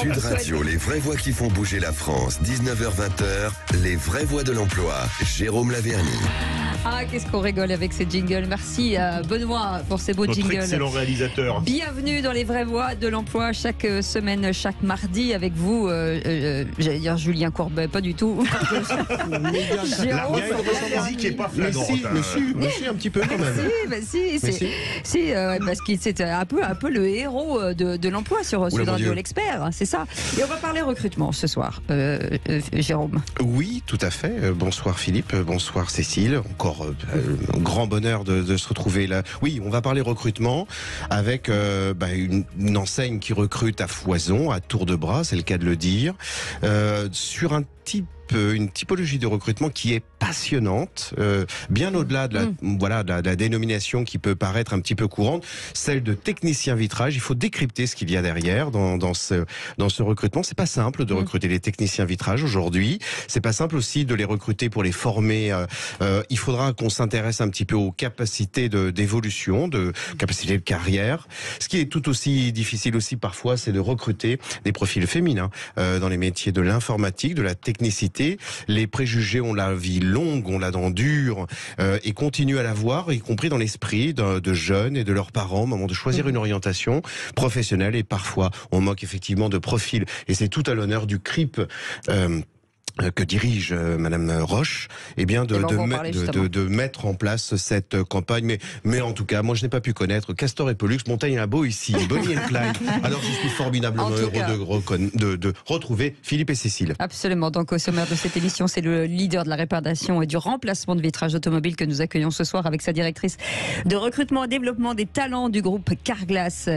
Sud Radio, les vraies voix qui font bouger la France. 19h-20h, les vraies voix de l'emploi. Jérôme Laverny. Ah, qu'est-ce qu'on rigole avec ces jingles. Merci à Benoît pour ces beaux jingles. Notre excellent réalisateur. Bienvenue dans les vraies voix de l'emploi chaque semaine, chaque mardi avec vous. J'allais dire Julien Courbet, pas du tout. Jérôme, la musique n'est pas flagrante. Mais si, un petit peu quand même. Si, parce que c'est un peu le héros de l'emploi sur Sud Radio, l'expert, c'est ça. Et on va parler recrutement ce soir, Jérôme. Oui, tout à fait. Bonsoir Philippe, bonsoir Cécile. Encore un grand bonheur de se retrouver là. Oui, on va parler recrutement avec une enseigne qui recrute à foison, à tour de bras, c'est le cas de le dire, sur une typologie de recrutement qui est passionnante, bien au-delà de la dénomination qui peut paraître un petit peu courante, celle de technicien vitrage. Il faut décrypter ce qu'il y a derrière dans ce recrutement. C'est pas simple de recruter les techniciens vitrage aujourd'hui. C'est pas simple aussi de les recruter pour les former. Il faudra qu'on s'intéresse un petit peu aux capacités d'évolution, de capacités de carrière. Ce qui est tout aussi difficile aussi parfois, c'est de recruter des profils féminins dans les métiers de l'informatique, de la technicité. Les préjugés ont la vie longue, ont la dent dure et continuent à l'avoir, y compris dans l'esprit de jeunes et de leurs parents au moment de choisir une orientation professionnelle. Et parfois, on moque effectivement de profil. Et c'est tout à l'honneur du CRIP. Que dirige Madame Roche, de mettre en place cette campagne. Mais en tout cas, moi je n'ai pas pu connaître Castor et Pollux, Montaigne à Beau ici, Bonnie et Clyde. Alors je suis formidablement heureux de retrouver Philippe et Cécile. Absolument. Donc au sommaire de cette émission, c'est le leader de la réparation et du remplacement de vitrage automobile que nous accueillons ce soir avec sa directrice de recrutement et développement des talents du groupe Carglass.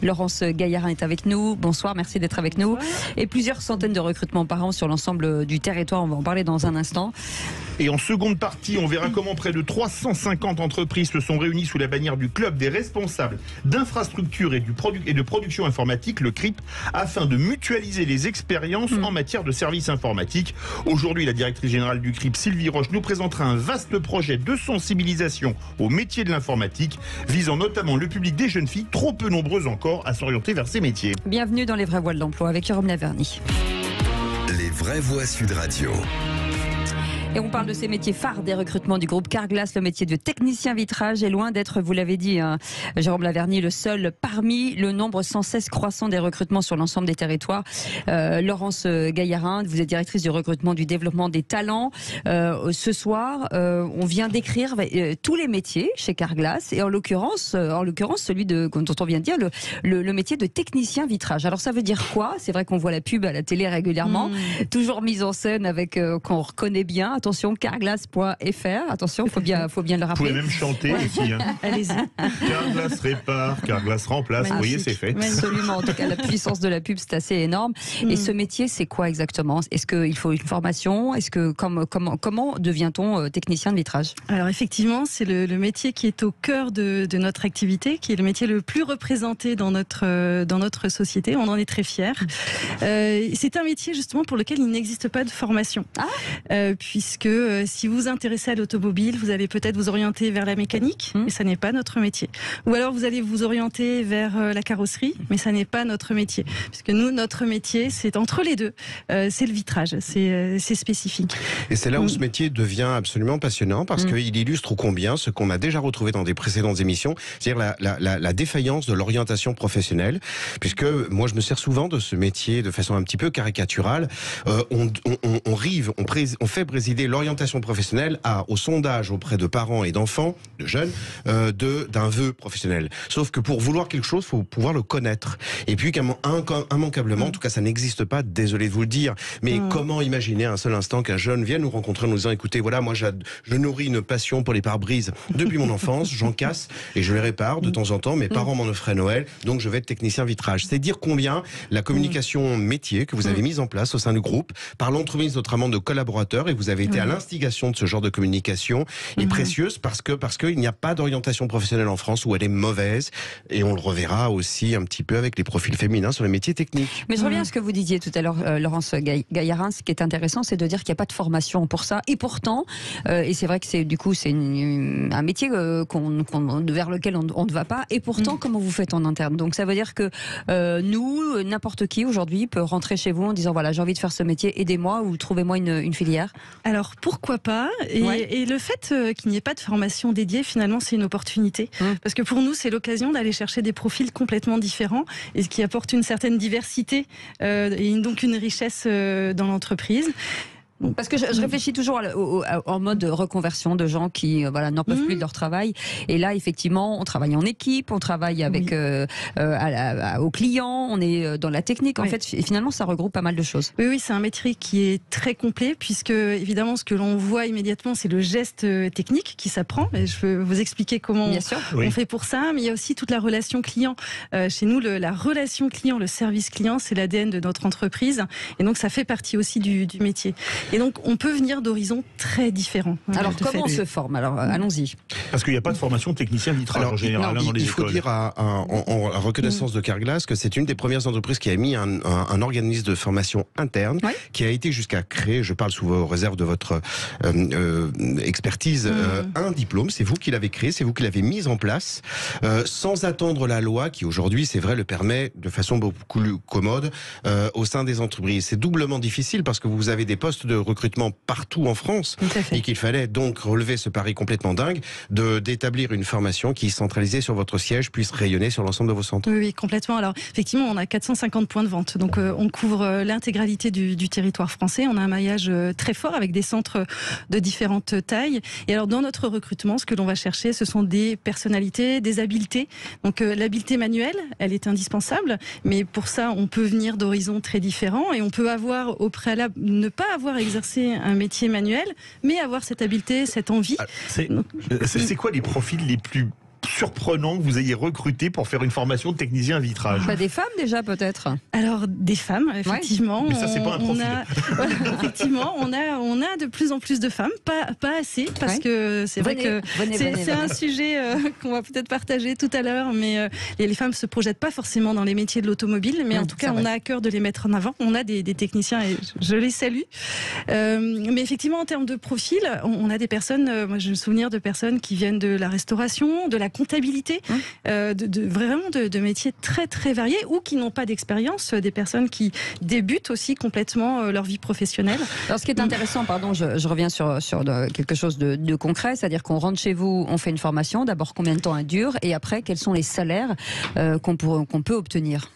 Laurence Gaillarin est avec nous. Bonsoir, merci d'être avec nous. Et plusieurs centaines de recrutements par an sur l'ensemble du territoire, on va en parler dans un instant. Et en seconde partie, on verra comment près de 350 entreprises se sont réunies sous la bannière du club des responsables d'infrastructures et de production informatique, le CRIP, afin de mutualiser les expériences en matière de services informatiques. Aujourd'hui, la directrice générale du CRIP, Sylvie Roche, nous présentera un vaste projet de sensibilisation aux métiers de l'informatique, visant notamment le public des jeunes filles, trop peu nombreuses encore à s'orienter vers ces métiers. Bienvenue dans les vraies voix de l'emploi avec Jérôme Laverny. Les vraies voix Sud Radio. Et on parle de ces métiers phares des recrutements du groupe Carglass. Le métier de technicien vitrage est loin d'être, vous l'avez dit, Jérôme Laverny, le seul parmi le nombre sans cesse croissant des recrutements sur l'ensemble des territoires. Laurence Gaillarin, vous êtes directrice du recrutement, du développement des talents. Ce soir, on vient décrire tous les métiers chez Carglass et en l'occurrence celui dont on vient de dire, le métier de technicien vitrage. Alors ça veut dire quoi? C'est vrai qu'on voit la pub à la télé régulièrement, toujours mise en scène avec qu'on reconnaît bien. Attention, carglass.fr. Attention, faut bien le rappeler. Vous pouvez même chanter aussi. Allez-y. Carglass répare, Carglass remplace. Magnifique. Vous voyez, c'est fait. Absolument. En tout cas, la puissance de la pub, c'est assez énorme. Et ce métier, c'est quoi exactement? Est-ce qu'il faut une formation? Est-ce que comment devient-on technicien de vitrage? Alors effectivement, c'est le métier qui est au cœur de notre activité, qui est le métier le plus représenté dans notre société. On en est très fiers. C'est un métier justement pour lequel il n'existe pas de formation. Puisque si vous vous intéressez à l'automobile, vous allez peut-être vous orienter vers la mécanique, mais ça n'est pas notre métier. Ou alors vous allez vous orienter vers la carrosserie, mais ça n'est pas notre métier. Puisque nous, notre métier, c'est entre les deux. C'est le vitrage, c'est spécifique. Et c'est là où ce métier devient absolument passionnant, parce qu'il illustre ô combien ce qu'on a déjà retrouvé dans des précédentes émissions, c'est-à-dire la défaillance de l'orientation professionnelle. Puisque moi, je me sers souvent de ce métier de façon un petit peu caricaturale. On fait présider l'orientation professionnelle au sondage auprès de parents et d'enfants, de jeunes, d'un vœu professionnel. Sauf que pour vouloir quelque chose, il faut pouvoir le connaître. Et puis immanquablement, en tout cas ça n'existe pas, désolé de vous le dire, mais comment imaginer un seul instant qu'un jeune vienne nous rencontrer en nous disant, écoutez, voilà, moi je nourris une passion pour les pare-brises depuis mon enfance, j'en casse et je les répare de temps en temps, mes parents m'en offraient à Noël, donc je vais être technicien vitrage. C'est dire combien la communication métier que vous avez mise en place au sein du groupe, par l'entremise notamment de collaborateurs, et vous avez été à l'instigation de ce genre de communication est précieuse parce qu'il n'y a pas d'orientation professionnelle en France où elle est mauvaise, et on le reverra aussi un petit peu avec les profils féminins sur les métiers techniques. Mais je reviens à ce que vous disiez tout à l'heure, Laurence Gaillarin. Ce qui est intéressant, c'est de dire qu'il n'y a pas de formation pour ça. Et pourtant, et c'est vrai que c'est un métier vers lequel on ne va pas. Et pourtant, comment vous faites en interne? Donc ça veut dire que nous, n'importe qui aujourd'hui peut rentrer chez vous en disant voilà, j'ai envie de faire ce métier, aidez-moi ou trouvez-moi une filière. Alors pourquoi pas, et le fait qu'il n'y ait pas de formation dédiée, finalement, c'est une opportunité. Parce que pour nous, c'est l'occasion d'aller chercher des profils complètement différents et qui apportent une certaine diversité et donc une richesse dans l'entreprise. Parce que je réfléchis toujours en mode reconversion de gens qui n'en peuvent plus de leur travail. Et là, effectivement, on travaille en équipe, on travaille avec aux clients, on est dans la technique. En fait, finalement, ça regroupe pas mal de choses. Oui, c'est un métier qui est très complet puisque, évidemment, ce que l'on voit immédiatement, c'est le geste technique qui s'apprend. Et je peux vous expliquer comment on fait pour ça. Mais il y a aussi toute la relation client. Chez nous, la relation client, le service client, c'est l'ADN de notre entreprise. Et donc, ça fait partie aussi du métier. Et donc, on peut venir d'horizons très différents. Alors, comment on se forme? Alors, allons-y. Parce qu'il n'y a pas de formation technicien vitrage en général dans les écoles. Il faut dire en reconnaissance de Carglass que c'est une des premières entreprises qui a mis un organisme de formation interne qui a été jusqu'à créer, je parle sous vos réserves de votre expertise, un diplôme. C'est vous qui l'avez créé, c'est vous qui l'avez mis en place, sans attendre la loi qui aujourd'hui, c'est vrai, le permet de façon beaucoup plus commode au sein des entreprises. C'est doublement difficile parce que vous avez des postes de recrutement partout en France et qu'il fallait donc relever ce pari complètement dingue d'établir une formation qui, centralisée sur votre siège, puisse rayonner sur l'ensemble de vos centres. Oui, complètement. Alors, effectivement, on a 450 points de vente. Donc, on couvre l'intégralité du territoire français. On a un maillage très fort avec des centres de différentes tailles. Et alors, dans notre recrutement, ce que l'on va chercher, ce sont des personnalités, des habiletés. Donc, l'habileté manuelle, elle est indispensable. Mais pour ça, on peut venir d'horizons très différents et on peut avoir au préalable, ne pas avoir exercer un métier manuel, mais avoir cette habileté, cette envie. C'est quoi les profils les plus surprenants que vous ayez recrutés pour faire une formation de technicien vitrage? Des femmes déjà peut-être. Alors des femmes, effectivement. Mais ça c'est pas un profil. Effectivement, on a de plus en plus de femmes, pas assez, parce que c'est vrai que c'est un sujet qu'on va peut-être partager tout à l'heure, mais les femmes se projettent pas forcément dans les métiers de l'automobile, mais en tout cas on a à cœur de les mettre en avant. On a des techniciens et je les salue. Mais effectivement en termes de profil, on a des personnes, moi j'ai le souvenir de personnes qui viennent de la restauration, de la comptabilité, vraiment de métiers très très variés ou qui n'ont pas d'expérience, des personnes qui débutent aussi complètement leur vie professionnelle. Alors ce qui est intéressant, pardon, je reviens sur quelque chose de concret, c'est-à-dire qu'on rentre chez vous, on fait une formation, d'abord combien de temps elle dure et après quels sont les salaires qu'on peut obtenir?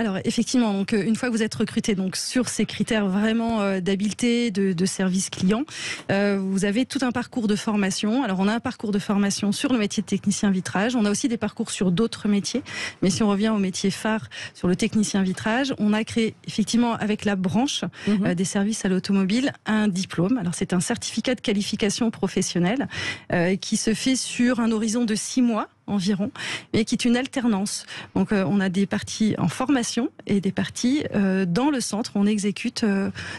Alors effectivement, donc une fois que vous êtes recruté donc sur ces critères vraiment d'habileté, de service client, vous avez tout un parcours de formation. Alors on a un parcours de formation sur le métier de technicien vitrage, on a aussi des parcours sur d'autres métiers. Mais si on revient au métier phare sur le technicien vitrage, on a créé effectivement avec la branche des services à l'automobile un diplôme. Alors c'est un certificat de qualification professionnelle qui se fait sur un horizon de 6 mois environ, mais qui est une alternance. Donc on a des parties en formation et des parties dans le centre où on exécute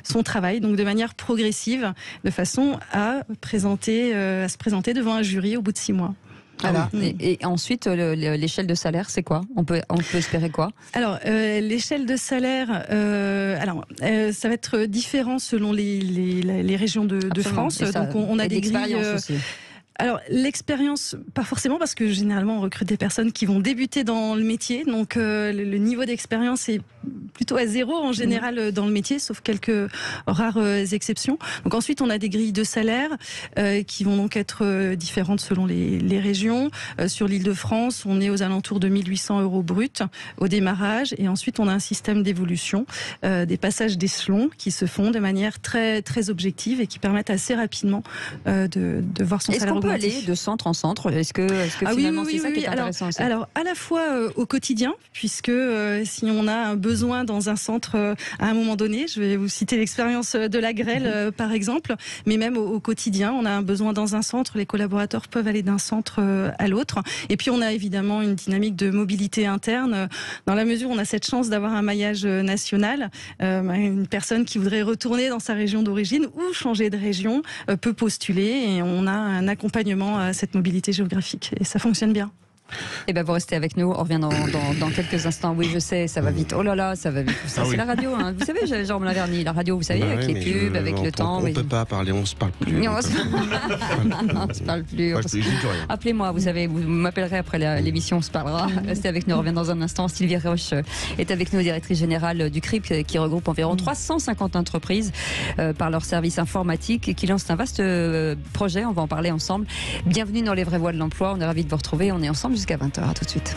son travail, donc de manière progressive, de façon à se présenter devant un jury au bout de 6 mois. Voilà. Et ensuite, l'échelle de salaire, c'est quoi? On peut espérer quoi? Alors, l'échelle de salaire, ça va être différent selon les régions de France. Donc, on a des grilles aussi. Alors l'expérience, pas forcément, parce que généralement on recrute des personnes qui vont débuter dans le métier, donc le niveau d'expérience est plutôt à 0 en général dans le métier, sauf quelques rares exceptions. Donc ensuite on a des grilles de salaire qui vont donc être différentes selon les régions. Sur l'Île-de-France, on est aux alentours de 1 800 € brut au démarrage, et ensuite on a un système d'évolution, des passages d'échelons qui se font de manière très très objective et qui permettent assez rapidement de voir son salaire augmenter. peut aller de centre en centre. Est-ce que finalement c'est ça qui est intéressant aussi? Alors à la fois au quotidien, puisque si on a un besoin dans un centre à un moment donné, je vais vous citer l'expérience de la grêle par exemple, mais même au quotidien, on a un besoin dans un centre, les collaborateurs peuvent aller d'un centre à l'autre. Et puis on a évidemment une dynamique de mobilité interne, dans la mesure où on a cette chance d'avoir un maillage national. Une personne qui voudrait retourner dans sa région d'origine ou changer de région peut postuler, et on a un accompagnement à cette mobilité géographique. Et ça fonctionne bien. Eh ben vous restez avec nous, on revient dans quelques instants. Oui, je sais, ça va vite. Oh là là, ça va vite. Ça, c'est la radio. Hein. Vous savez, Jérôme Laverny, la radio, vous savez, avec les pubs, avec le temps. On ne peut pas parler, on ne se parle plus. Non, on se parle plus. Appelez-moi, vous savez, vous m'appellerez après l'émission, on se parlera. Restez avec nous, on revient dans un instant. Sylvie Roche est avec nous, directrice générale du CRIP, qui regroupe environ 350 entreprises par leur service informatique et qui lance un vaste projet. On va en parler ensemble. Bienvenue dans les vraies voies de l'emploi. On est ravis de vous retrouver. On est ensemble jusqu'à 20h. À tout de suite.